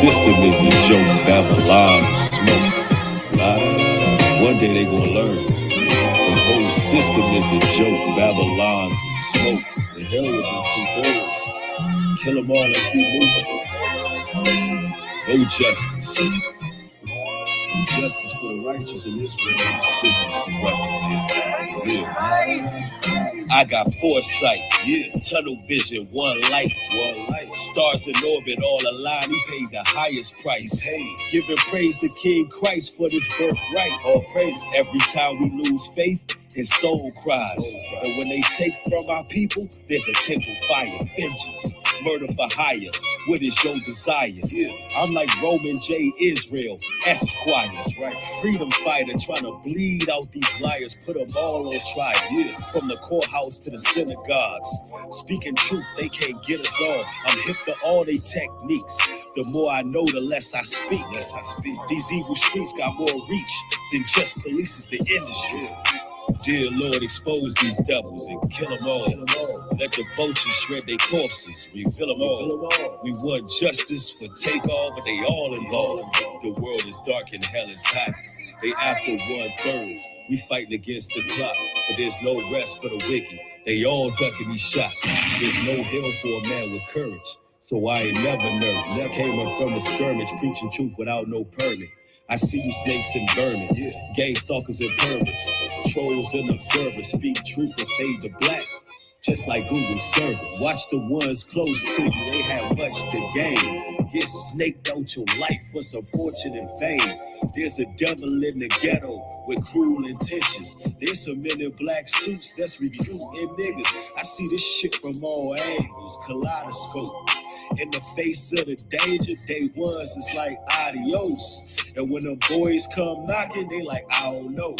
system is a joke, Babylon is smoke. La, da, da, da. One day they gonna learn. The whole system is a joke, Babylon's is smoke. The hell with them two-thirds. Kill them all and keep moving. No justice. Justice for the righteous in this world system corrupted. Yeah. I got foresight, yeah. Tunnel vision, one light. Stars in orbit, all aligned. He paid the highest price. Hey, giving praise to King Christ for this birthright. All praise. Every time we lose faith, his soul cries. And when they take from our people, there's a kindled fire. Vengeance, murder for hire. What is your desire? Yeah. I'm like Roman J. Israel, Esquires, right? Freedom fighter trying to bleed out these liars, put them all on trial. Yeah. From the courthouse to the synagogues, speaking truth, they can't get us on. I'm hip to all they techniques. The more I know, the less I speak. These evil streets got more reach than just police the industry. Dear Lord, expose these devils and kill them all. Let the vultures shred their corpses. Refill them all. We want justice for takeoff, but they all involved. The world is dark and hell is hot. They after 1/3. We fighting against the clock, but there's no rest for the wicked. They all ducking these shots. There's no hell for a man with courage. So I ain't never nervous. Came up from the skirmish, preaching truth without no permit. I see you snakes and vermin, gang stalkers and perverts, trolls and observers, speak truth and fade to black, just like Google servers. Watch the ones close to you, they have much to gain. Get snaked out your life for some fortune and fame. There's a devil in the ghetto with cruel intentions. There's some men in black suits that's recruiting niggas. I see this shit from all angles, kaleidoscope. In the face of the danger, day ones, it's like adios. And when the boys come knocking, they like, I don't know.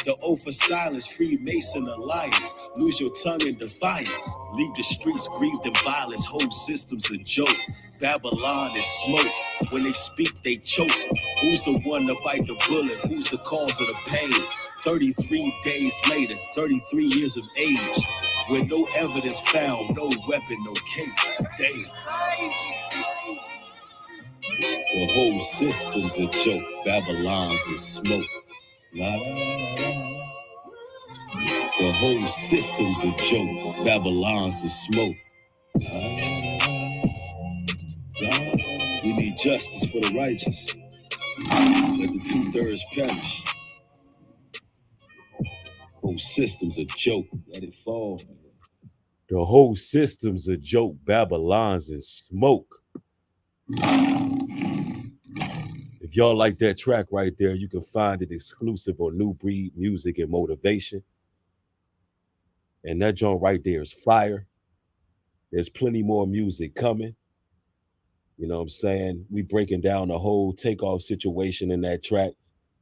The oath of silence, Freemason alliance. Lose your tongue in defiance. Leave the streets grieved in violence. Whole system's a joke. Babylon is smoke. When they speak, they choke. Who's the one to bite the bullet? Who's the cause of the pain? 33 days later, 33 years of age. With no evidence found, no weapon, no case. Damn. The whole system's a joke. Babylon's is smoke. La, la, la, la. The whole system's a joke. Babylon's is smoke. La, la, la, la. We need justice for the righteous. Let the 2/3 perish. Whole system's a joke. Let it fall. The whole system's a joke. Babylon's is smoke. If y'all like that track right there, you can find it exclusive on New Breed Music and Motivation. And that joint right there is fire. There's plenty more music coming. You know what I'm saying? We breaking down the whole takeoff situation in that track,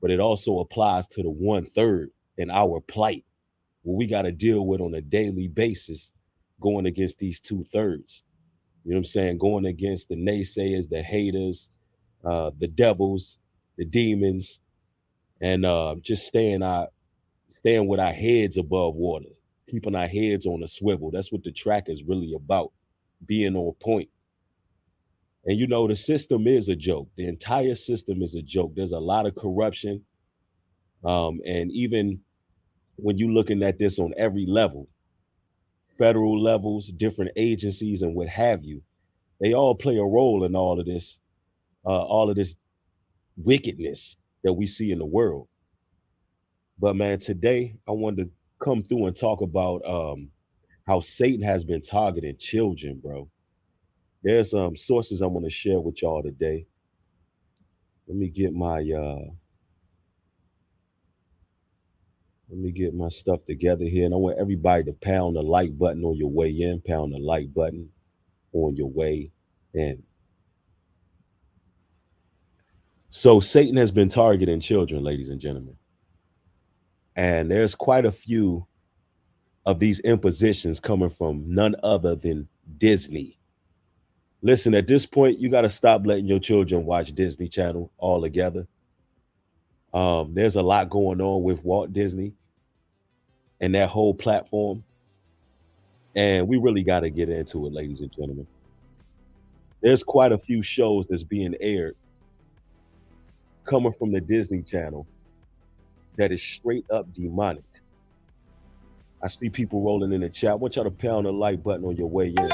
but it also applies to the 1/3 in our plight, what we got to deal with on a daily basis going against these 2/3. You know what I'm saying? Going against the naysayers, the haters, the devils, the demons, and just staying with our heads above water, keeping our heads on a swivel. That's what the track is really about, being on point. And you know, the system is a joke. The entire system is a joke. There's a lot of corruption. And even when you're looking at this on every level, federal levels, different agencies, and what have you, they all play a role in all of this wickedness that we see in the world. But man, today I wanted to come through and talk about how Satan has been targeting children, bro. There's some sources I want to share with y'all today. Let me get my stuff together here. And I want everybody to pound the like button on your way in, pound the like button on your way in. So Satan has been targeting children, ladies and gentlemen. And there's quite a few of these impositions coming from none other than Disney. Listen, at this point, you got to stop letting your children watch Disney Channel altogether. There's a lot going on with Walt Disney and that whole platform. And we really got to get into it, ladies and gentlemen. There's quite a few shows that's being aired coming from the Disney Channel that is straight up demonic. I see people rolling in the chat. I want y'all to pound the like button on your way in.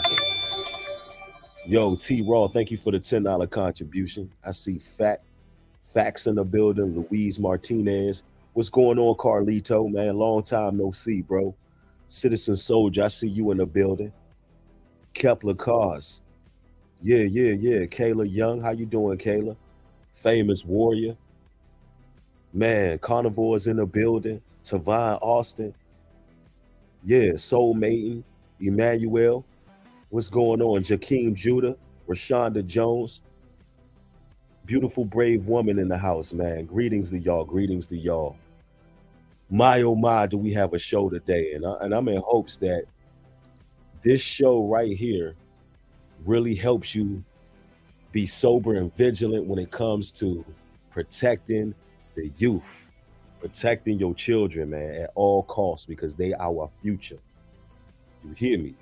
Yo, T Raw, thank you for the $10 contribution. I see Facts in the building, Louise Martinez. What's going on, Carlito, man? Long time no see, bro. Citizen Soldier, I see you in the building. Kepler Cars. Yeah. Kayla Young, how you doing, Kayla? Famous Warrior. Man, Carnivore's in the building. Tavon Austin. Yeah, Soul Maiden. Emmanuel. What's going on? Jakeem Judah. Rashonda Jones. Beautiful, brave woman in the house, man. Greetings to y'all. Greetings to y'all. My oh my, do we have a show today? And I'm in hopes that this show right here really helps you be sober and vigilant when it comes to protecting the youth, protecting your children, man, at all costs, because they are our future. You hear me?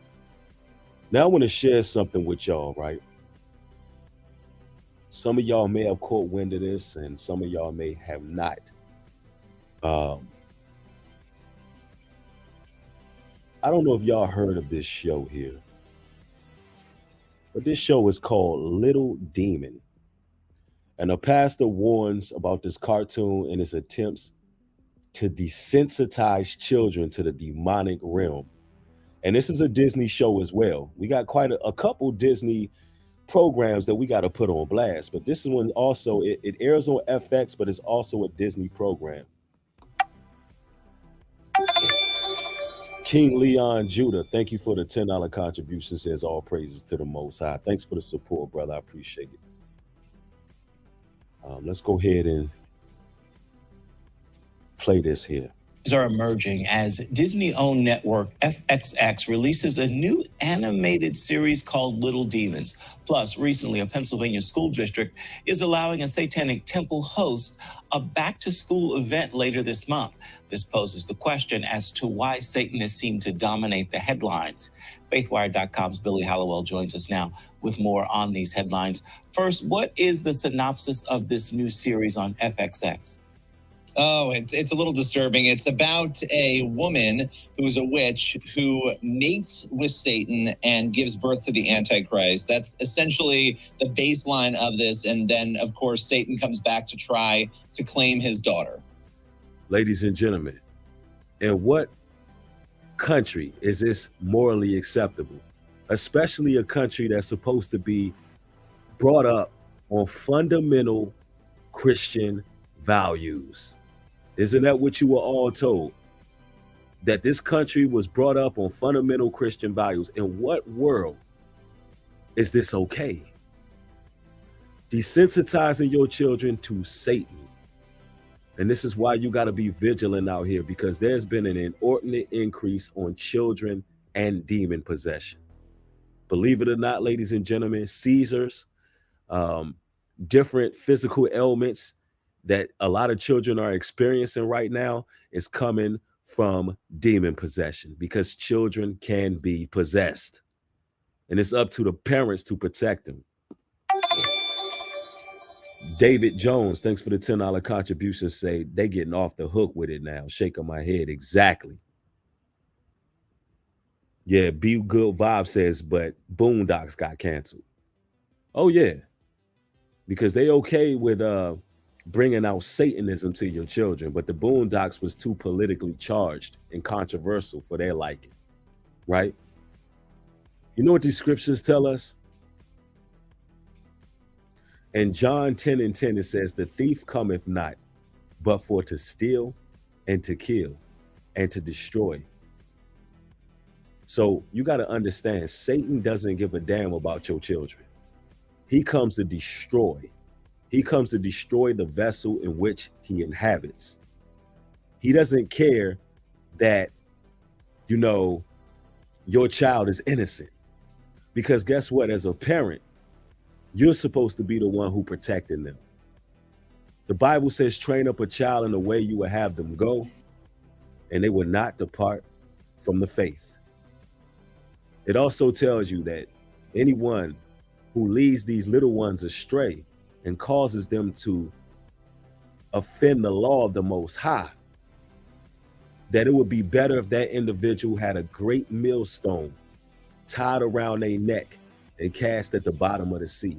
Now I want to share something with y'all, right? Some of y'all may have caught wind of this, and some of y'all may have not. I don't know if y'all heard of this show here, but this show is called Little Demon. And a pastor warns about this cartoon and its attempts to desensitize children to the demonic realm. And this is a Disney show as well. We got quite a couple Disney programs that we got to put on blast, but this one also, it airs on FX, but it's also a Disney program. King Leon Judah, thank you for the $10 contribution. Says all praises to the Most High. Thanks for the support, brother. I appreciate it. Let's go ahead and play this here. Are emerging as Disney-owned network FXX releases a new animated series called Little Demons. Plus, recently, a Pennsylvania school district is allowing a satanic temple host a back-to-school event later this month. This poses the question as to why Satanists seem to dominate the headlines. FaithWire.com's Billy Hallowell joins us now with more on these headlines. First, what is the synopsis of this new series on FXX? Oh, it's a little disturbing. It's about a woman who's a witch who mates with Satan and gives birth to the Antichrist. That's essentially the baseline of this. And then, of course, Satan comes back to try to claim his daughter. Ladies and gentlemen, in what country is this morally acceptable? Especially a country that's supposed to be brought up on fundamental Christian values. Isn't that what you were all told? That this country was brought up on fundamental Christian values. In what world is this okay? Desensitizing your children to Satan. And this is why you got to be vigilant out here, because there's been an inordinate increase on children and demon possession. Believe it or not, ladies and gentlemen, seizures, different physical ailments that a lot of children are experiencing right now is coming from demon possession, because children can be possessed. And it's up to the parents to protect them. David Jones, thanks for the $10 contribution. Say they getting off the hook with it now. Shaking my head. Exactly. Yeah, Be Good Vibe says, but Boondocks got canceled. Oh, yeah. Because they okay with bringing out Satanism to your children, but the Boondocks was too politically charged and controversial for their liking, right? You know what these scriptures tell us? In John 10:10, it says, the thief cometh not, but for to steal and to kill and to destroy. So you got to understand, Satan doesn't give a damn about your children. He comes to destroy. He comes to destroy the vessel in which he inhabits. He doesn't care that, you know, your child is innocent. Because guess what? As a parent, you're supposed to be the one who protecting them. The Bible says, train up a child in the way you will have them go, and they will not depart from the faith. It also tells you that anyone who leads these little ones astray and causes them to offend the law of the Most High, that it would be better if that individual had a great millstone tied around their neck and cast at the bottom of the sea.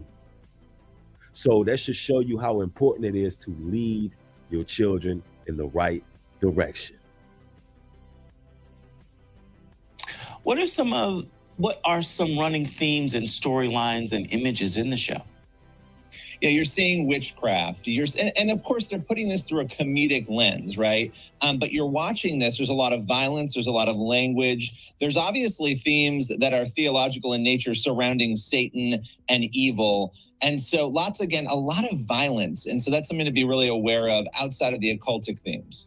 So that should show you how important it is to lead your children in the right direction. What are some running themes and storylines and images in the show? Yeah, you're seeing witchcraft. And of course, they're putting this through a comedic lens, right? But you're watching this. There's a lot of violence. There's a lot of language. There's obviously themes that are theological in nature surrounding Satan and evil. And so a lot of violence. And so that's something to be really aware of outside of the occultic themes.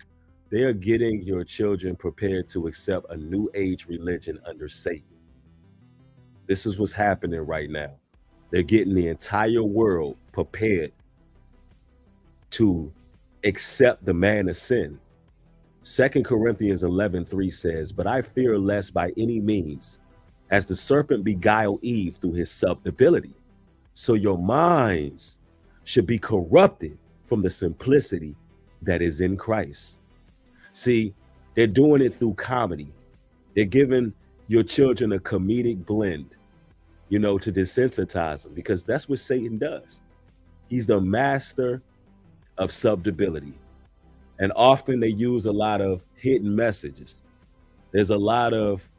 They are getting your children prepared to accept a new age religion under Satan. This is what's happening right now. They're getting the entire world prepared to accept the man of sin. 2 Corinthians 11:3 says, "But I fear lest by any means, as the serpent beguiled Eve through his subtlety, so your minds should be corrupted from the simplicity that is in Christ." See, they're doing it through comedy. They're giving your children a comedic blend, to desensitize them, because that's what Satan does. He's the master of subtlety. And often they use a lot of hidden messages. There's a lot of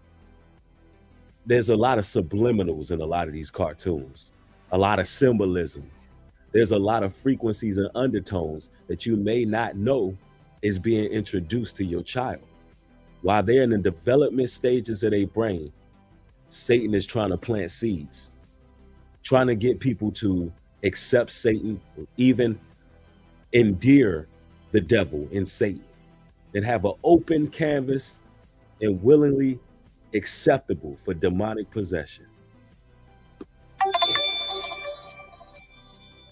subliminals in a lot of these cartoons, a lot of symbolism. There's a lot of frequencies and undertones that you may not know is being introduced to your child. While they're in the development stages of their brain, Satan is trying to plant seeds, trying to get people to accept Satan, even endear the devil in Satan, and have an open canvas and willingly acceptable for demonic possession.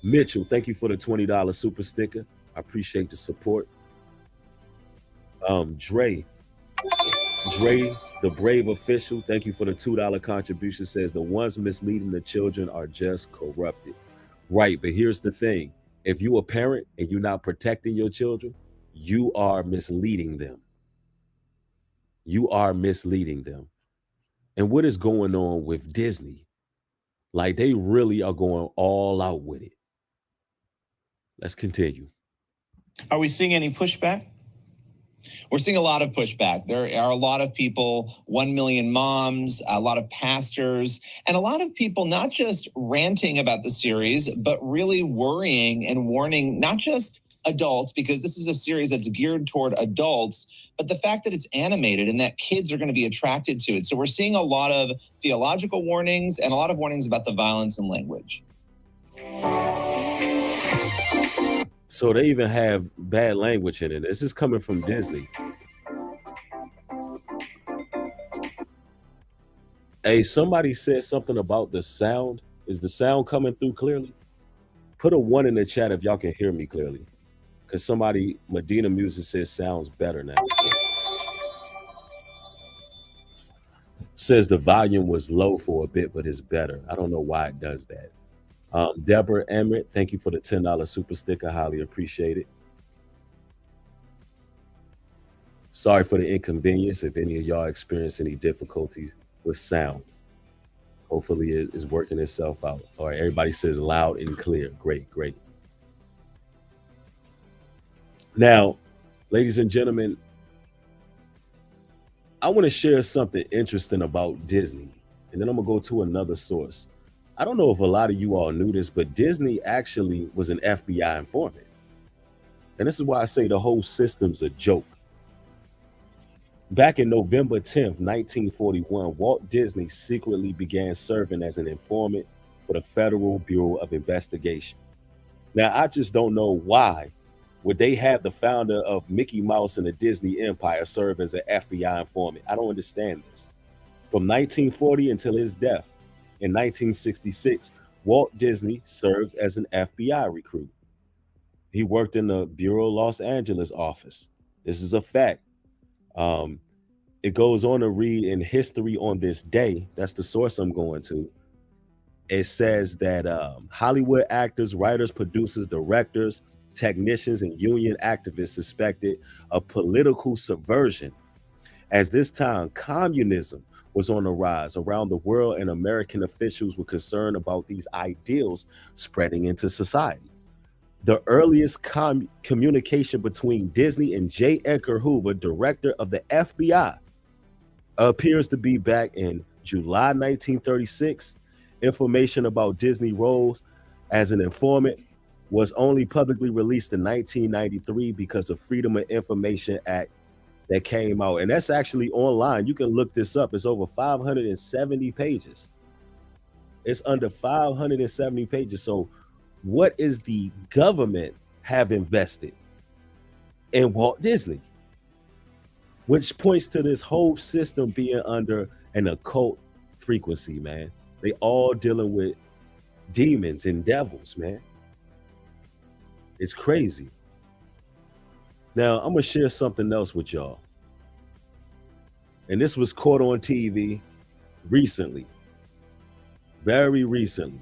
Mitchell, thank you for the $20 super sticker. I appreciate the support. Dre, the brave official, thank you for the $2 contribution, says the ones misleading the children are just corrupted. Right, but here's the thing. If you're a parent and you're not protecting your children, you are misleading them. You are misleading them. And what is going on with Disney? Like, they really are going all out with it. Let's continue. Are we seeing any pushback? We're seeing a lot of pushback. There are a lot of people, 1 million moms, a lot of pastors, and a lot of people not just ranting about the series, but really worrying and warning not just adults, because this is a series that's geared toward adults, but the fact that it's animated and that kids are going to be attracted to it. So we're seeing a lot of theological warnings and a lot of warnings about the violence and language. So they even have bad language in it. This is coming from Disney. Hey, somebody said something about the sound. Is the sound coming through clearly? Put a 1 in the chat if y'all can hear me clearly. Because Medina Music says sounds better now. Says the volume was low for a bit, but it's better. I don't know why it does that. Deborah Emmett, thank you for the $10 super sticker. Highly appreciate it. Sorry for the inconvenience if any of y'all experience any difficulties with sound. Hopefully it is working itself out. All right, everybody says loud and clear. Great, great. Now, ladies and gentlemen, I want to share something interesting about Disney, and then I'm going to go to another source. I don't know if a lot of you all knew this, but Disney actually was an FBI informant. And this is why I say the whole system's a joke. Back in November 10th, 1941, Walt Disney secretly began serving as an informant for the Federal Bureau of Investigation. Now, I just don't know why would they have the founder of Mickey Mouse and the Disney Empire serve as an FBI informant. I don't understand this. From 1940 until his death, in 1966, Walt Disney served as an FBI recruit. He worked in the Bureau Los Angeles office. This is a fact. It goes on to read in History on This Day. That's the source I'm going to. It says that Hollywood actors, writers, producers, directors, technicians, and union activists suspected of political subversion. As this time, communism was on the rise around the world, and American officials were concerned about these ideals spreading into society. The earliest communication between Disney and J. Edgar Hoover, director of the FBI, appears to be back in July 1936. Information about Disney roles as an informant was only publicly released in 1993 because of Freedom of Information Act that came out. And that's actually online. You can look this up. It's over 570 pages. It's under 570 pages. So what is the government have invested in Walt Disney? Which points to this whole system being under an occult frequency, man. They all dealing with demons and devils, man. It's crazy. Now, I'm going to share something else with y'all. And this was caught on TV recently. Very recently.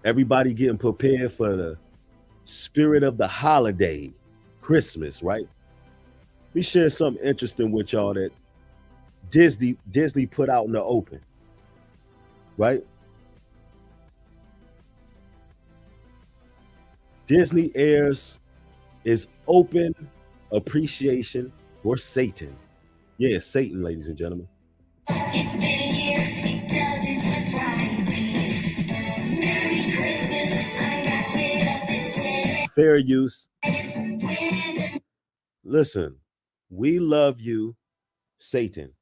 Everybody getting prepared for the spirit of the holiday, Christmas, right? Let me share something interesting with y'all that Disney put out in the open, right? Disney airs is open appreciation for Satan. Yeah, Satan, ladies and gentlemen. It's been a year, it doesn't surprise me. Merry Christmas, I wrapped it up and said Fair use. when Listen, we love you, Satan.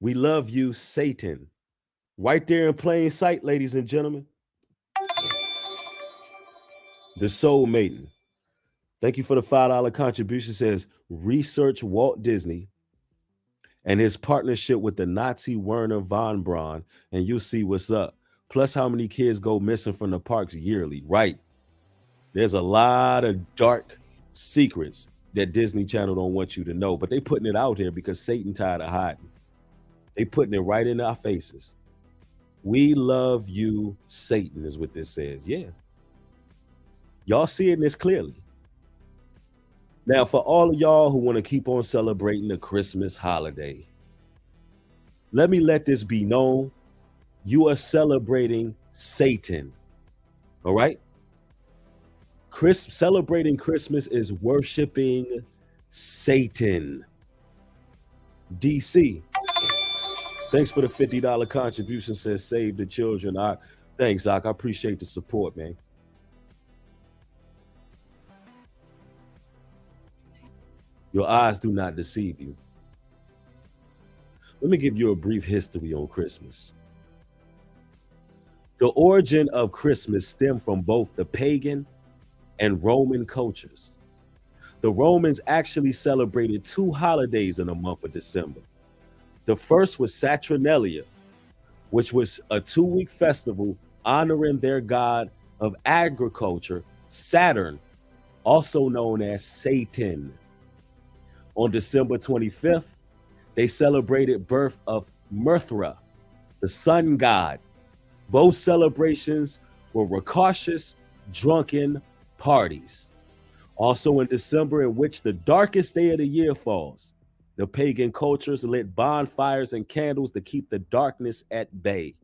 We love you, Satan. Right there in plain sight, ladies and gentlemen. The Soul Maiden. Thank you for the $5 contribution. Says research Walt Disney and his partnership with the Nazi Werner von Braun, and you'll see what's up. Plus, how many kids go missing from the parks yearly? Right. There's a lot of dark secrets that Disney Channel don't want you to know, but they putting it out here because Satan tired of hiding. They putting it right in our faces. We love you, Satan, is what this says. Yeah. Y'all seeing this clearly. Now, for all of y'all who want to keep on celebrating the Christmas holiday, let me let this be known. You are celebrating Satan. All right? Celebrating Christmas is worshiping Satan. DC. Thanks for the $50 contribution. Says save the children. Thanks, Zach. I appreciate the support, man. Your eyes do not deceive you. Let me give you a brief history on Christmas. The origin of Christmas stemmed from both the pagan and Roman cultures. The Romans actually celebrated two holidays in the month of December. The first was Saturnalia, which was a 2-week festival honoring their god of agriculture, Saturn, also known as Satan. On December 25th, they celebrated birth of Mithra, the sun god. Both celebrations were raucous, drunken parties. Also in December, in which the darkest day of the year falls, the pagan cultures lit bonfires and candles to keep the darkness at bay.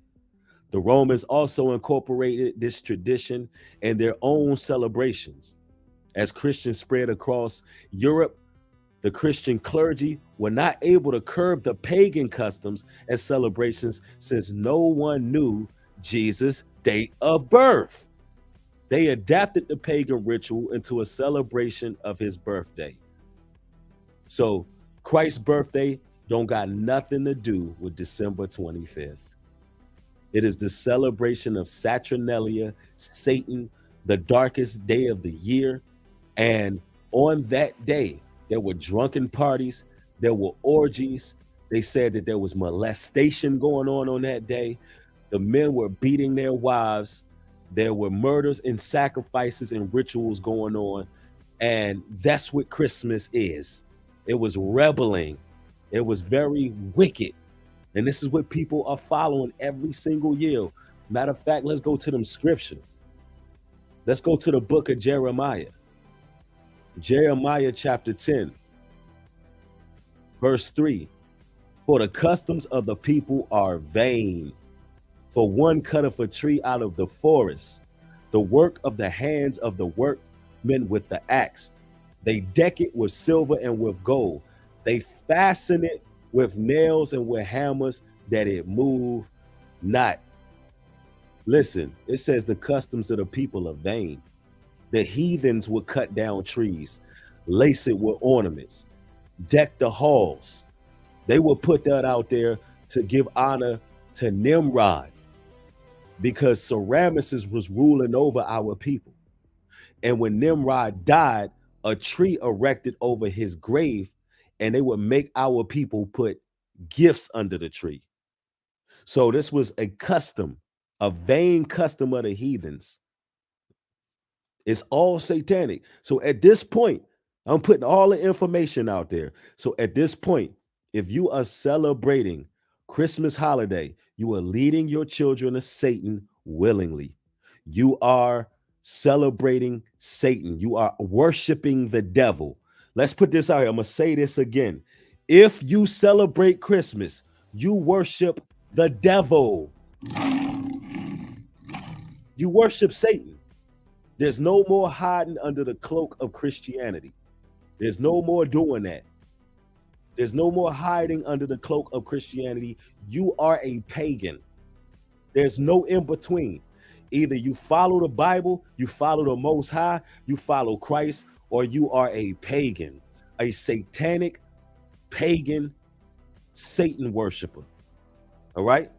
The Romans also incorporated this tradition in their own celebrations. As Christians spread across Europe, the Christian clergy were not able to curb the pagan customs and celebrations since no one knew Jesus' date of birth. They adapted the pagan ritual into a celebration of his birthday. So Christ's birthday don't got nothing to do with December 25th. It is the celebration of Saturnalia, Satan, the darkest day of the year. And on that day, there were drunken parties, there were orgies. They said that there was molestation going on that day. The men were beating their wives. There were murders and sacrifices and rituals going on. And that's what Christmas is. It was rebelling. It was very wicked. And this is what people are following every single year. Matter of fact, let's go to them scriptures. Let's go to the book of Jeremiah. Jeremiah chapter 10, verse 3. For the customs of the people are vain. For one cutteth a tree out of the forest, the work of the hands of the workmen with the axe. They deck it with silver and with gold. They fasten it with nails and with hammers, that it move not. Listen, it says the customs of the people are vain. The heathens would cut down trees, lace it with ornaments, deck the halls. They would put that out there to give honor to Nimrod, because Semiramis was ruling over our people. And when Nimrod died, a tree erected over his grave, and they would make our people put gifts under the tree. So this was a custom, a vain custom of the heathens. It's all satanic. So at this point, I'm putting all the information out there. So at this point, if you are celebrating Christmas holiday, you are leading your children to Satan willingly. You are celebrating Satan. You are worshiping the devil. Let's put this out here. I'm going to say this again. If you celebrate Christmas, you worship the devil. You worship Satan. There's no more hiding under the cloak of Christianity. There's no more doing that. There's no more hiding under the cloak of Christianity. You are a pagan. There's no in between. Either you follow the Bible, you follow the Most High, you follow Christ, or you are a pagan, a satanic, pagan, Satan worshiper. All right?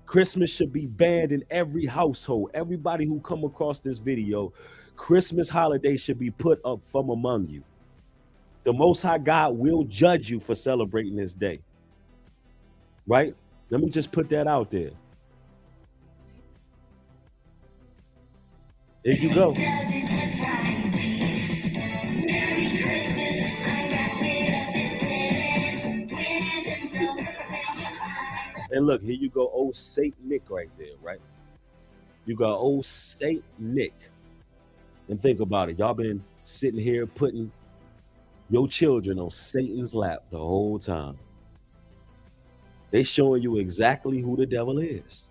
Christmas should be banned in every household. Everybody who come across this video, Christmas holiday should be put up from among you. The Most High God will judge you for celebrating this day. Right? Let me just put that out there. There you go. Doesn't surprise me. Merry Christmas, I wrapped it up and sent it with a note saying And look, here you go, old Saint Nick right there, right? You got old Saint Nick. And think about it. Y'all been sitting here putting your children on Satan's lap the whole time. They showing you exactly who the devil is.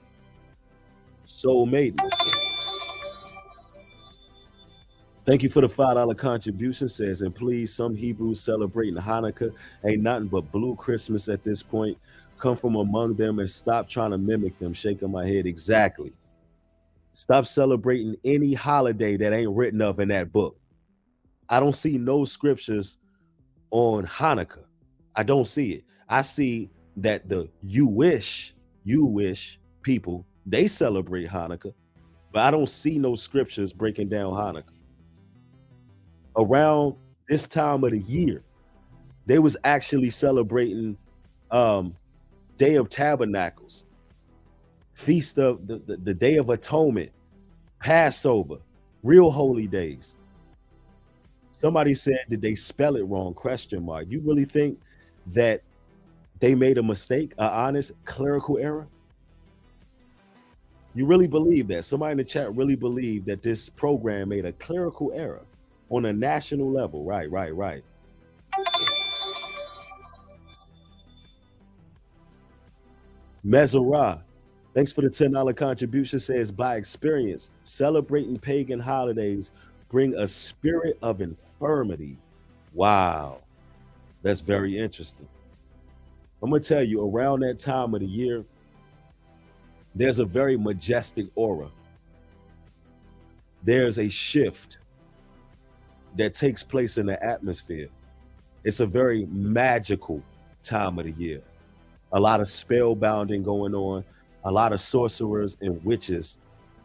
Soul Maiden. Thank you for the $5 contribution. Says, and please, some Hebrews celebrating Hanukkah ain't nothing but blue Christmas at this point. Come from among them and stop trying to mimic them. Shaking my head. Exactly. Stop celebrating any holiday that ain't written up in that book. I don't see no scriptures on Hanukkah. I don't see it. I see that the Jewish people, they celebrate Hanukkah, but I don't see no scriptures breaking down Hanukkah. Around this time of the year, they was actually celebrating Day of Tabernacles, Feast of the Day of Atonement, Passover, real holy days. Somebody said, did they spell it wrong? Question mark. You really think that they made a mistake, an honest clerical error? You really believe that? Somebody in the chat really believed that this program made a clerical error on a national level. Right. Mezarah, thanks for the $10 contribution. Says, by experience, celebrating pagan holidays bring a spirit of infirmity. Wow, that's very interesting. I'm gonna tell you, around that time of the year, there's a very majestic aura. There's a shift that takes place in the atmosphere. It's a very magical time of the year. A lot of spellbinding going on. A lot of sorcerers and witches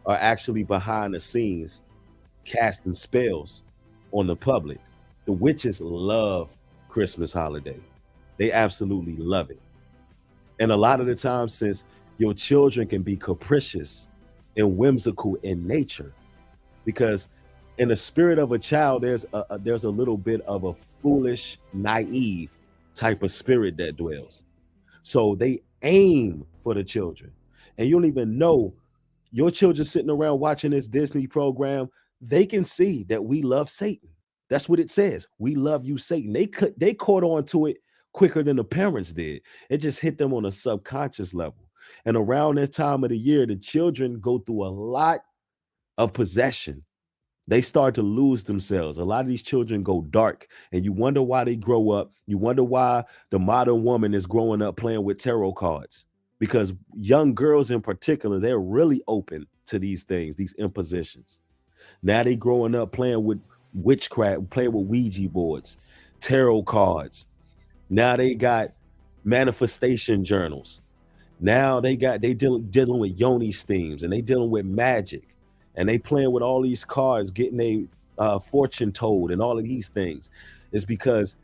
are actually behind the scenes casting spells on the public. The witches love Christmas holiday. They absolutely love it. And a lot of the time, since your children can be capricious and whimsical in nature, because in the spirit of a child, there's a little bit of a foolish, naive type of spirit that dwells. So they aim for the children. And you don't even know your children sitting around watching this Disney program, they can see that we love Satan. That's what it says. We love you, Satan. They caught on to it quicker than the parents did. It just hit them on a subconscious level. And around this time of the year, the children go through a lot of possession. They start to lose themselves. A lot of these children go dark, and you wonder why they grow up. You wonder why the modern woman is growing up playing with tarot cards. Because young girls in particular, they're really open to these things, these impositions. Now they growing up playing with witchcraft, playing with Ouija boards, tarot cards. Now they got manifestation journals. Now dealing with yoni steams, and they dealing with magic, and they playing with all these cards, getting a fortune told, and all of these things. It's because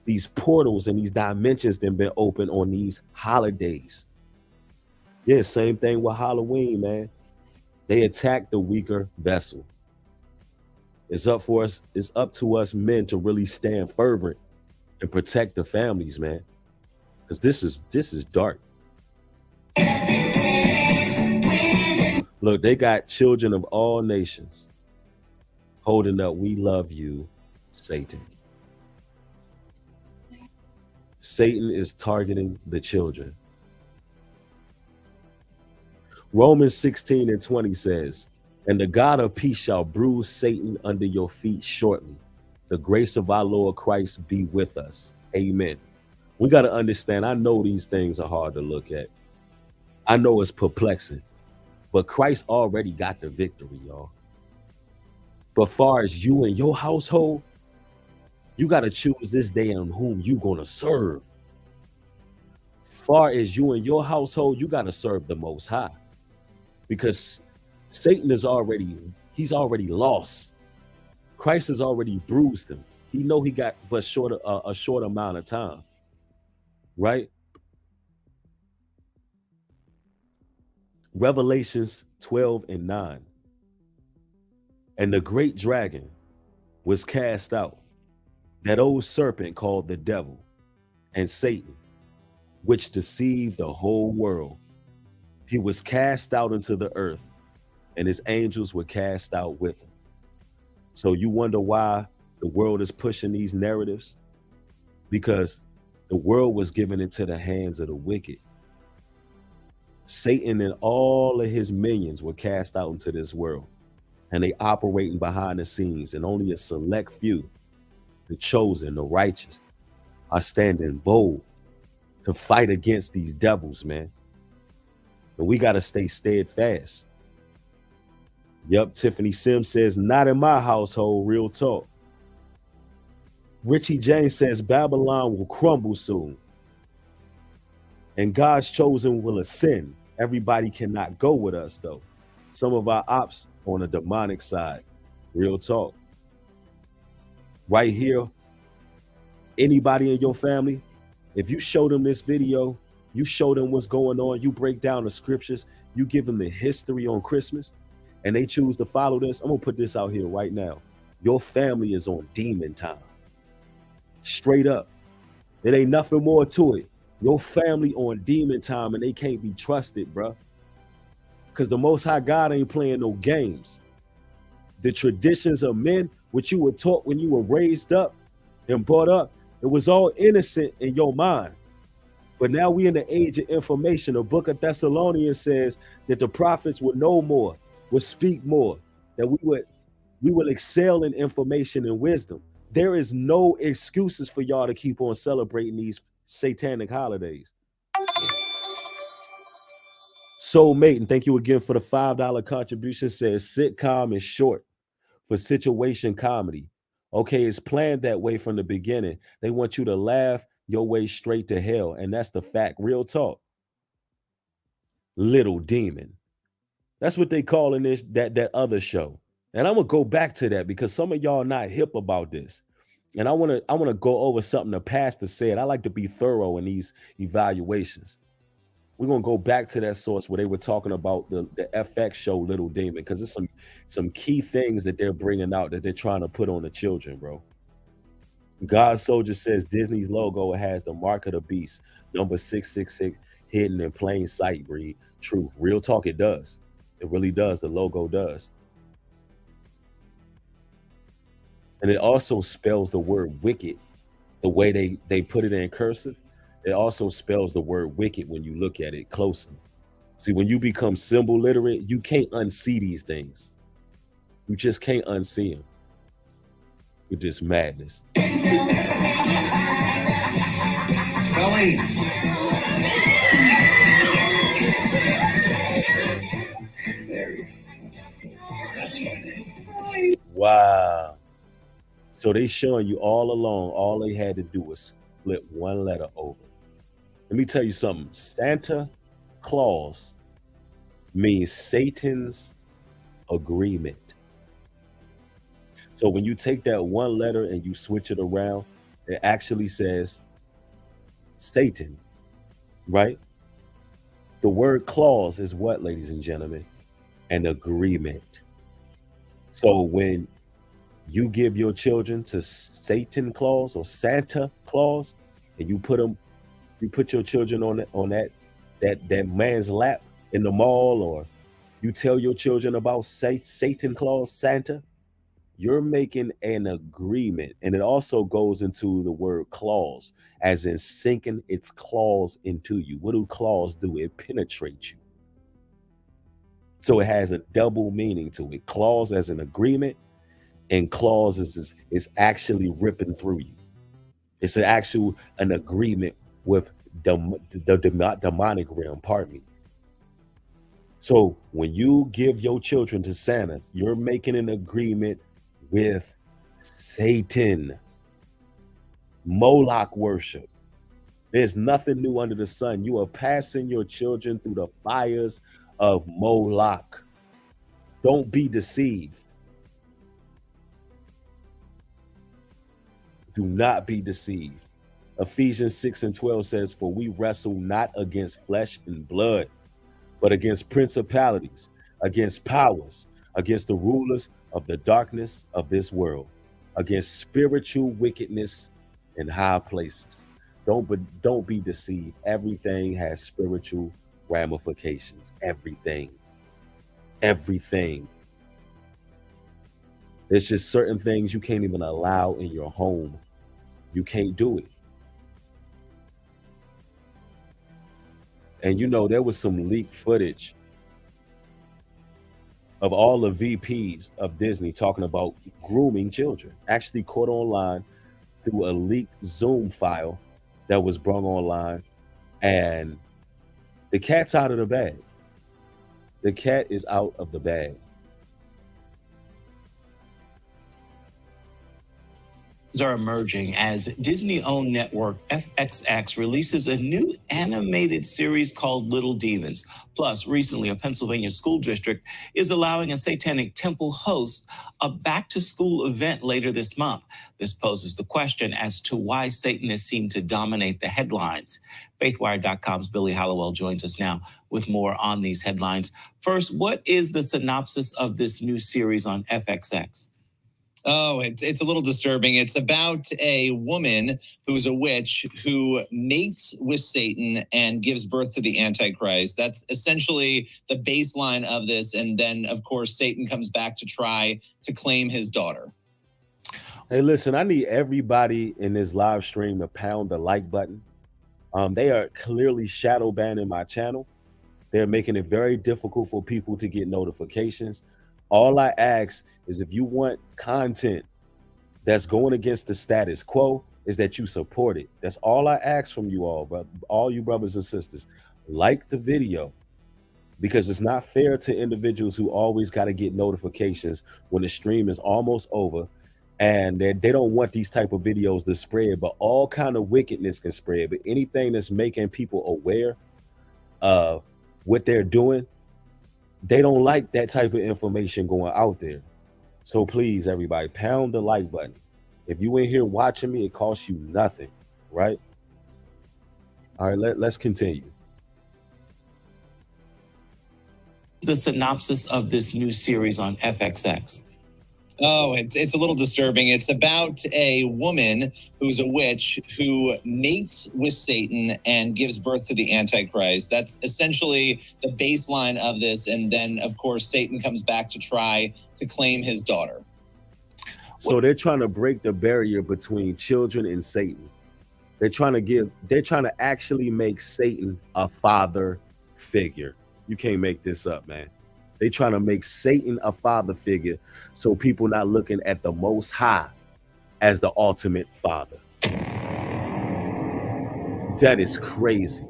these portals and these dimensions then been open on these holidays. Yeah, same thing with Halloween, man. They attack the weaker vessel. It's up for us. It's up to us men to really stand fervent and protect the families, man. Because this is dark. Look, they got children of all nations holding up, "We love you, Satan." Satan is targeting the children. Romans 16 and 20 says, "And the God of peace shall bruise Satan under your feet shortly. The grace of our Lord Christ be with us." Amen. We got to understand, I know these things are hard to look at. I know it's perplexing, but Christ already got the victory, y'all. But far as you and your household, you got to choose this day on whom you going to serve. Far as you and your household, you got to serve the Most High, because Satan he's already lost. Christ has already bruised him. He know he got but a short amount of time, right? Revelations 12 and 9. "And the great dragon was cast out, that old serpent called the devil and Satan, which deceived the whole world. He was cast out into the earth, and his angels were cast out with him." So you wonder why the world is pushing these narratives? Because the world was given into the hands of the wicked. Satan and all of his minions were cast out into this world, and they operating behind the scenes, and only a select few, the chosen, the righteous, are standing bold to fight against these devils, man. And we got to stay steadfast. Yep, Tiffany Sims says, "Not in my household," real talk. Richie James says, "Babylon will crumble soon, and God's chosen will ascend. Everybody cannot go with us, though. Some of our ops on the demonic side." Real talk. Right here, anybody in your family, if you show them this video, you show them what's going on, you break down the scriptures, you give them the history on Christmas, and they choose to follow this, I'm going to put this out here right now. Your family is on demon time. Straight up. There ain't nothing more to it. Your family on demon time, and they can't be trusted, bro. Because the Most High God ain't playing no games. The traditions of men, which you were taught when you were raised up and brought up, it was all innocent in your mind. But now we in the age of information. The book of Thessalonians says that the prophets would know more, would speak more, that we would excel in information and wisdom. There is no excuses for y'all to keep on celebrating these satanic holidays. Soulmate, and thank you again for the $5 contribution, says sitcom is short for situation comedy. Okay, it's planned that way from the beginning. They want you to laugh your way straight to hell, and that's the fact. Real talk. Little Demon. That's what they calling this, that other show. And I'm gonna go back to that because some of y'all not hip about this. And I wanna go over something the pastor said. I like to be thorough in these evaluations. We're gonna go back to that source where they were talking about the FX show Little Demon, because there's some key things that they're bringing out that they're trying to put on the children, bro. God Soldier says Disney's logo has the mark of the beast, number 666. hidden in plain sight, Read. Truth. Real talk, it does. It really does. The logo does. And it also spells the word wicked the way they put it in cursive. It also spells the word wicked when you look at it closely. See, when you become symbol literate, you can't unsee these things. You just can't unsee them. It's just madness. Kelly. There you go. That's my name. Wow. So they showing you all along, all they had to do was flip one letter over. Let me tell you something. Santa Claus means Satan's agreement. So when you take that one letter and you switch it around, it actually says Satan, right? The word clause is what, ladies and gentlemen? An agreement. So when you give your children to Satan Claus or Santa Claus, and you put your children on that man's lap in the mall, or you tell your children about Satan Claus, Santa, you're making an agreement. And it also goes into the word claws, as in sinking its claws into you. What do claws do? It penetrates you. So it has a double meaning to it. Claws as an agreement, and claws is actually ripping through you. It's an agreement with the demonic realm, pardon me. So when you give your children to Santa, you're making an agreement with Satan. Moloch worship. There's nothing new under the sun. You are passing your children through the fires of Moloch. Don't be deceived. Do not be deceived. Ephesians 6:12 says, "For we wrestle not against flesh and blood, but against principalities, against powers, against the rulers of the darkness of this world, against spiritual wickedness in high places." Don't be deceived. Everything has spiritual ramifications. Everything. There's just certain things you can't even allow in your home. You can't do it. And there was some leaked footage of all the VPs of Disney talking about grooming children, actually caught online through a leaked Zoom file that was brought online. And the cat's out of the bag. The cat is out of the bag. Are emerging as Disney-owned network FXX releases a new animated series called Little Demons. Plus, recently, a Pennsylvania school district is allowing a satanic temple host a back-to-school event later this month. This poses the question as to why Satanists seem to dominate the headlines. FaithWire.com's Billy Hallowell joins us now with more on these headlines. First, what is the synopsis of this new series on FXX? Oh, it's a little disturbing. It's about a woman who's a witch who mates with Satan and gives birth to the Antichrist. That's essentially the baseline of this. And then, of course, Satan comes back to try to claim his daughter. Hey, listen, I need everybody in this live stream to pound the like button. They are clearly shadow banning my channel. They're making it very difficult for people to get notifications. All I ask is, if you want content that's going against the status quo, is that you support it. That's all I ask from you all, but all you brothers and sisters, like the video, because it's not fair to individuals who always got to get notifications when the stream is almost over, and they don't want these type of videos to spread. But all kind of wickedness can spread, but anything that's making people aware of what they're doing, they don't like that type of information going out there. So please, everybody, pound the like button. If you in here watching me, it costs you nothing, right? All right, let's continue. The synopsis of this new series on FXX. Oh, it's a little disturbing. It's about a woman who's a witch who mates with Satan and gives birth to the Antichrist. That's essentially the baseline of this. And then, of course, Satan comes back to try to claim his daughter. So they're trying to break the barrier between children and Satan. They're trying to actually make Satan a father figure. You can't make this up, man. They trying to make Satan a father figure so people not looking at the Most High as the ultimate father. That is crazy.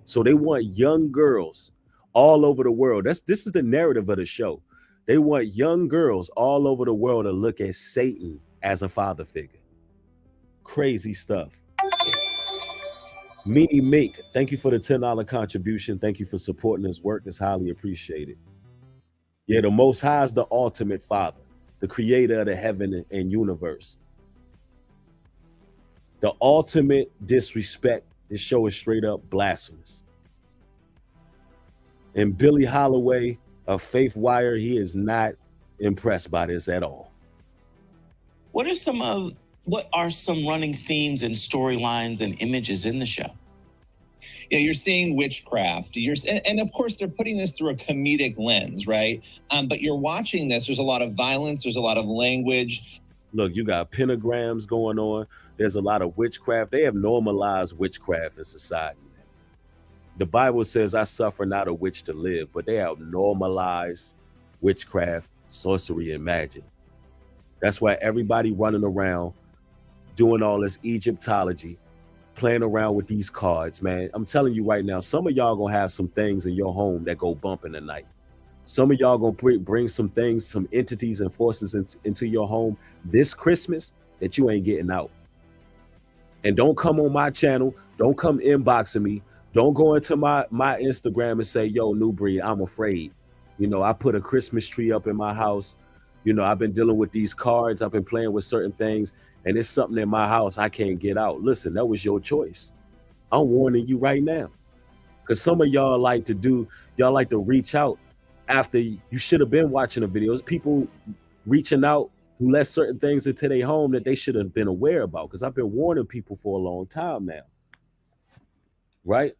So they want young girls all over the world. This is the narrative of the show. They want young girls all over the world to look at Satan as a father figure. Crazy stuff. Meanie Mink, thank you for the $10 contribution. Thank you for supporting this work. It's highly appreciated. Yeah, the Most High is the ultimate father, the creator of the heaven and universe. The ultimate disrespect. This show is straight up blasphemous. And Billy Holloway of Faith Wire, he is not impressed by this at all. What are some running themes and storylines and images in the show? Yeah, you're seeing witchcraft. And of course, they're putting this through a comedic lens, right? But you're watching this. There's a lot of violence. There's a lot of language. Look, you got pentagrams going on. There's a lot of witchcraft. They have normalized witchcraft in society. The Bible says, I suffer not a witch to live, but they have normalized witchcraft, sorcery, and magic. That's why everybody running around doing all this Egyptology, playing around with these cards, man. I'm telling you right now, some of y'all gonna have some things in your home that go bump in the night. Some of y'all gonna bring some things, some entities and forces into your home this Christmas that you ain't getting out. And don't come on my channel. Don't come inboxing me. Don't go into my Instagram and say, yo, New Breed, I'm afraid. You know, I put a Christmas tree up in my house. You know, I've been dealing with these cards. I've been playing with certain things. And it's something in my house I can't get out. Listen, that was your choice. I'm warning you right now. Because some of y'all like to reach out after you should have been watching the videos. People reaching out who let certain things into their home that they should have been aware about. Because I've been warning people for a long time now. Right?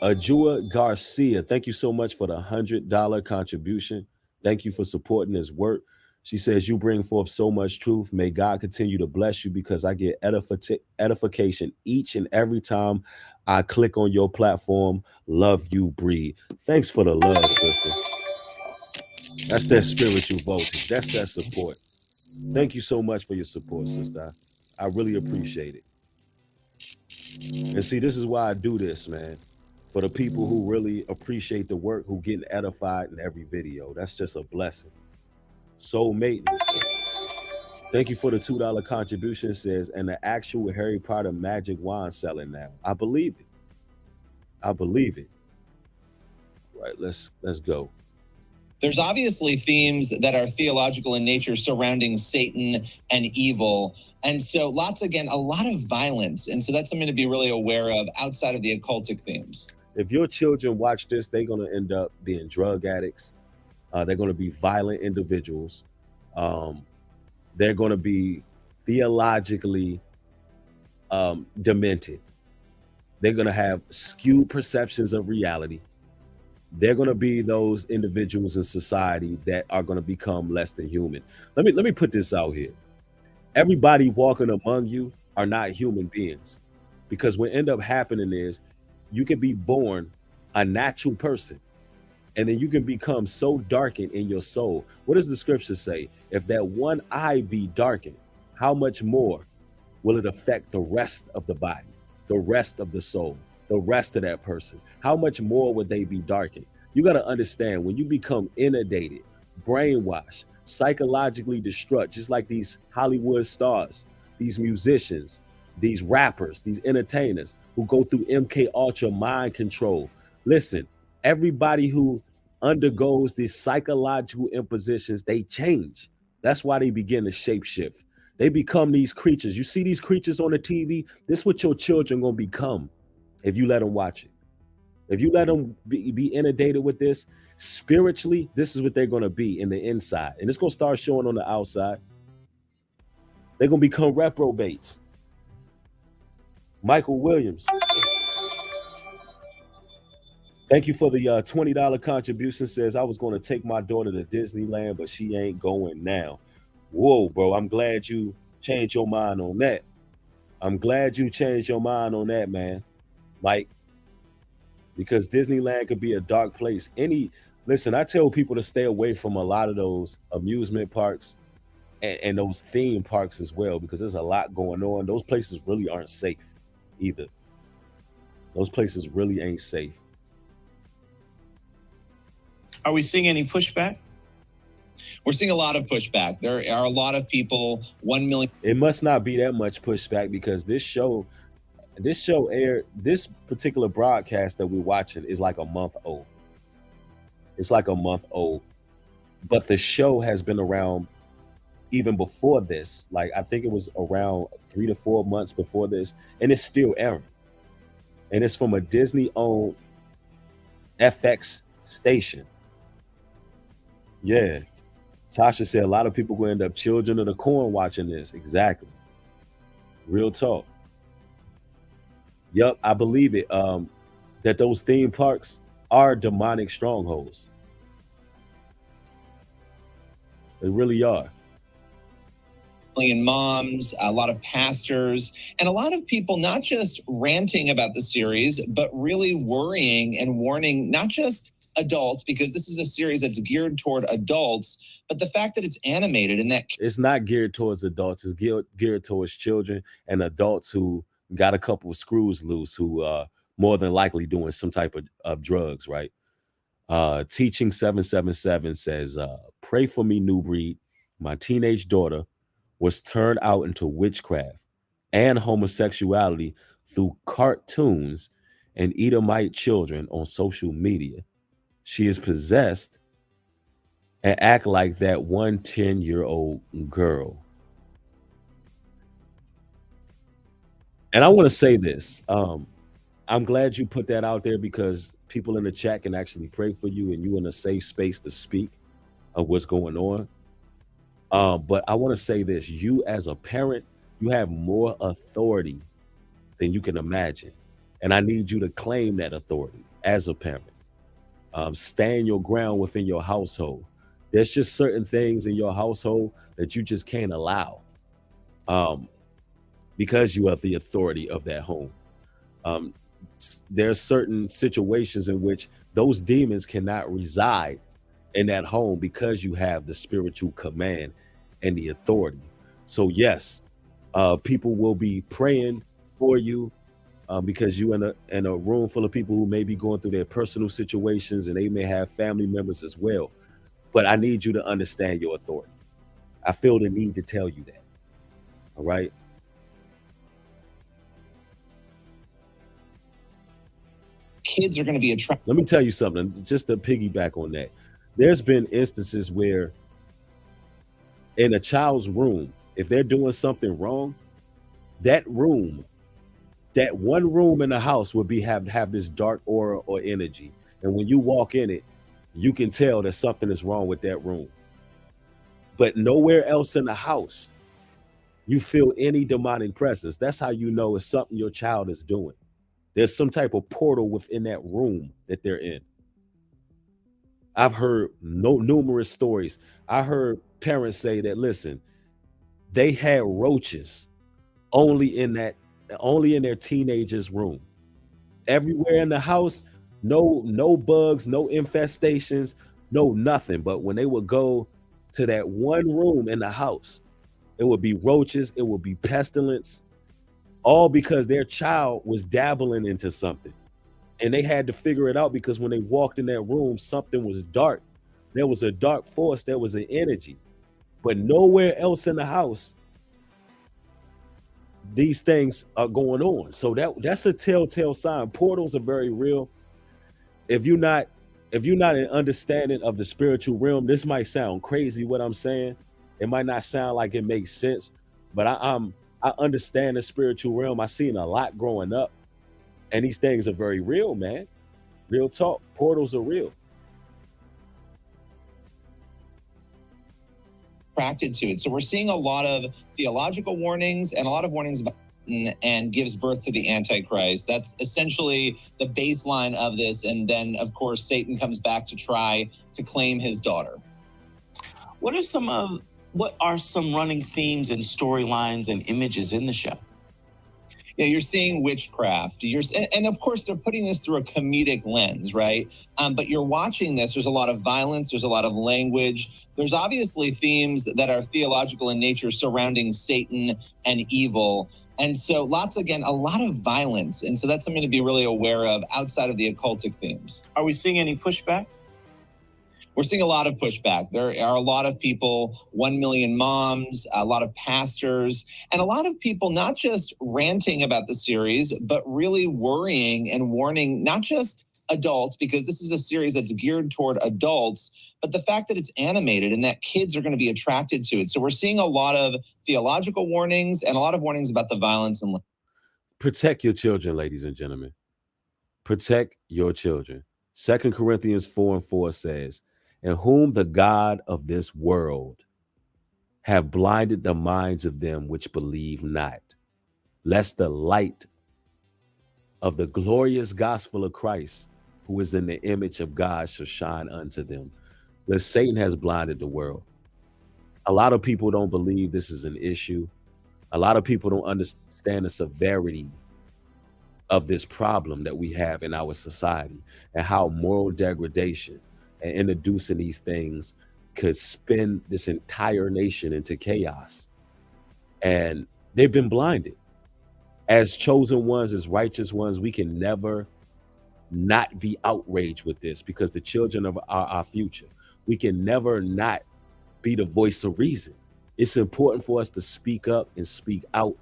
Ajua Garcia, thank you so much for the $100 contribution. Thank you for supporting this work. She says, you bring forth so much truth. May God continue to bless you because I get edification each and every time I click on your platform. Love you, Breed. Thanks for the love, sister. That's that spiritual voltage. That's that support. Thank you so much for your support, sister. I really appreciate it. And see, this is why I do this, man. For the people who really appreciate the work, who getting edified in every video. That's just a blessing. Soulmate, thank you for the $2 contribution. Says, and the actual Harry Potter magic wand selling now. I believe it. I believe it. Right, let's go. There's obviously themes that are theological in nature surrounding Satan and evil. And so a lot of violence. And so that's something to be really aware of outside of the occultic themes. If your children watch this, they're going to end up being drug addicts. They're going to be violent individuals. They're going to be theologically demented. They're going to have skewed perceptions of reality. They're going to be those individuals in society that are going to become less than human. Let me put this out here. Everybody walking among you are not human beings, because what end up happening is you can be born a natural person, and then you can become so darkened in your soul. What does the scripture say? If that one eye be darkened, how much more will it affect the rest of the body, the rest of the soul, the rest of that person? How much more would they be darkened? You got to understand, when you become inundated, brainwashed, psychologically distraught, just like these Hollywood stars, these musicians, these rappers, these entertainers who go through MK Ultra mind control. Listen, everybody who undergoes these psychological impositions, they change. That's why they begin to shapeshift. They become these creatures. You see these creatures on the TV? This is what your children gonna become if you let them watch it. If you let them be inundated with this, Spiritually, this is what they're going to be in the inside, and it's going to start showing on the outside. They're going to become reprobates. Michael Williams, thank you for the $20 contribution. Says, I was going to take my daughter to Disneyland, but she ain't going now. Whoa, bro. I'm glad you changed your mind on that. I'm glad you changed your mind on that, man. Like, because Disneyland could be a dark place. Listen, I tell people to stay away from a lot of those amusement parks and those theme parks as well, because there's a lot going on. Those places really aren't safe either. Those places really ain't safe. Are we seeing any pushback? We're seeing a lot of pushback. There are a lot of people, 1 million. It must not be that much pushback because this particular broadcast that we're watching is like a month old. It's like a month old. But the show has been around even before this. Like, I think it was around 3 to 4 months before this, and it's still airing. And it's from a Disney-owned FX station. Yeah. Tasha said a lot of people will end up children of the corn watching this. Exactly. Real talk. Yep, I believe it. That those theme parks are demonic strongholds. They really are. Moms, a lot of pastors, and a lot of people not just ranting about the series, but really worrying and warning not just adults, because this is a series that's geared toward adults, but the fact that it's animated and that It's not geared towards adults. It's geared towards children and adults who got a couple of screws loose, who more than likely doing some type of drugs, right? Teaching 777 says, pray for me, New Breed. My teenage daughter was turned out into witchcraft and homosexuality through cartoons and Edomite children on social media. She is possessed and act like that 10-year-old girl. And I want to say this. I'm glad you put that out there because people in the chat can actually pray for you and you in a safe space to speak of what's going on. But I want to say this. You as a parent, you have more authority than you can imagine. And I need you to claim that authority as a parent. Stand your ground within your household. There's just certain things in your household that you just can't allow because you have the authority of that home. There are certain situations in which those demons cannot reside in that home because you have the spiritual command and the authority. So yes, people will be praying for you because you in a room full of people who may be going through their personal situations and they may have family members as well. But I need you to understand your authority. I feel the need to tell you that. All right. kids are going to be attracted. Let me tell you something, just to piggyback on that. There's been instances where in a child's room, if they're doing something wrong, that room, that one room in the house would be have this dark aura or energy. And when you walk in it, you can tell that something is wrong with that room. But nowhere else in the house you feel any demonic presence. That's how you know it's something your child is doing. There's some type of portal within that room that they're in. I've heard numerous stories. I heard parents say that, listen, they had roaches only in their teenager's room. Everywhere in the house, no bugs, no infestations, no nothing. But when they would go to that one room in the house, it would be roaches, it would be pestilence, all because their child was dabbling into something. And they had to figure it out because when they walked in that room, something was dark. There was a dark force, there was an energy. But nowhere else in the house, these things are going on. So that's a telltale sign. Portals are very real. If you're not in understanding of the spiritual realm, this might sound crazy what I'm saying. It might not sound like it makes sense, but I understand the spiritual realm. I've seen a lot growing up, and these things are very real, man. Real talk. Portals are real. attracted to it. So we're seeing a lot of theological warnings and a lot of warnings about Satan and gives birth to the Antichrist. That's essentially the baseline of this. And then, of course, Satan comes back to try to claim his daughter. What are some running themes and storylines and images in the show? Yeah, you're seeing witchcraft. And of course, they're putting this through a comedic lens, right? But you're watching this. There's a lot of violence. There's a lot of language. There's obviously themes that are theological in nature surrounding Satan and evil. And so a lot of violence. And so that's something to be really aware of outside of the occultic themes. Are we seeing any pushback? We're seeing a lot of pushback. There are a lot of people, 1 million moms, a lot of pastors, and a lot of people not just ranting about the series, but really worrying and warning not just adults, because this is a series that's geared toward adults, but the fact that it's animated and that kids are going to be attracted to it. So we're seeing a lot of theological warnings and a lot of warnings about the violence and Protect your children, ladies and gentlemen. Protect your children. 2 Corinthians 4:4 says, "In whom the God of this world have blinded the minds of them which believe not, lest the light of the glorious gospel of Christ, who is in the image of God, shall shine unto them." But Satan has blinded the world. A lot of people don't believe this is an issue. A lot of people don't understand the severity of this problem that we have in our society and how moral degradation and introducing these things could spin this entire nation into chaos. And they've been blinded. As chosen ones, as righteous ones, we can never not be outraged with this because the children of our future. We can never not be the voice of reason. It's important for us to speak up and speak out.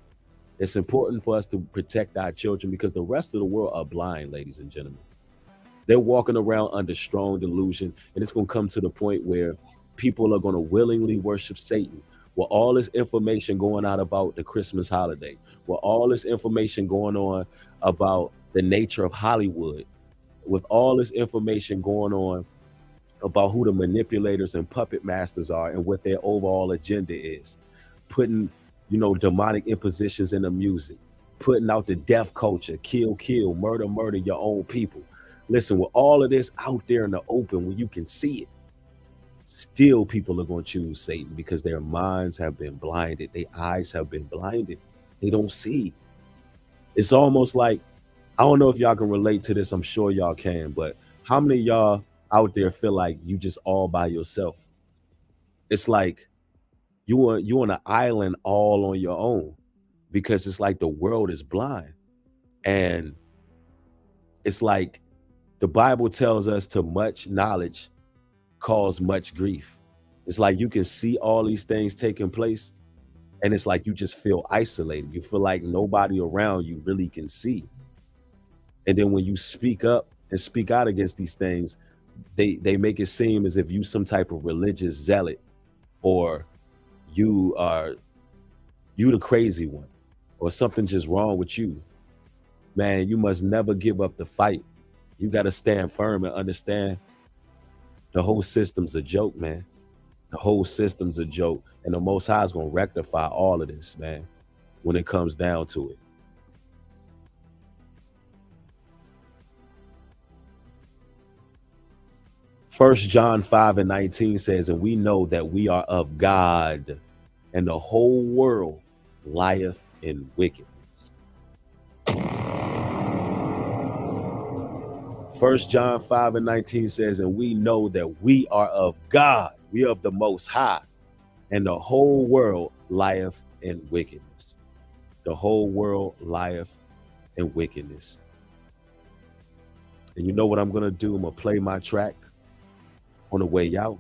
It's important for us to protect our children because the rest of the world are blind, ladies and gentlemen. They're walking around under strong delusion, and it's going to come to the point where people are going to willingly worship Satan. With all this information going out about the Christmas holiday, with all this information going on about the nature of Hollywood, with all this information going on about who the manipulators and puppet masters are and what their overall agenda is, putting, demonic impositions in the music, putting out the death culture, kill, murder your own people. Listen, with all of this out there in the open where you can see it, still people are going to choose Satan because their minds have been blinded. Their eyes have been blinded. They don't see. It's almost like, I don't know if y'all can relate to this. I'm sure y'all can, but how many of y'all out there feel like you just all by yourself? It's like you on an island all on your own because it's like the world is blind. And it's like the Bible tells us to much knowledge cause much grief. It's like you can see all these things taking place and it's like you just feel isolated. You feel like nobody around you really can see. And then when you speak up and speak out against these things, they make it seem as if you some type of religious zealot or you the crazy one or something just wrong with you. Man, you must never give up the fight. You got to stand firm and understand the whole system's a joke, man. The whole system's a joke. And the Most High is going to rectify all of this, man, when it comes down to it. First John 5:19 says, "And we know that we are of God, and the whole world lieth in wickedness." First John 5:19 says, "And we know that we are of God, we are of the Most High, and the whole world lieth in wickedness." The whole world lieth in wickedness. And you know what I'm going to do? I'm going to play my track on the way out.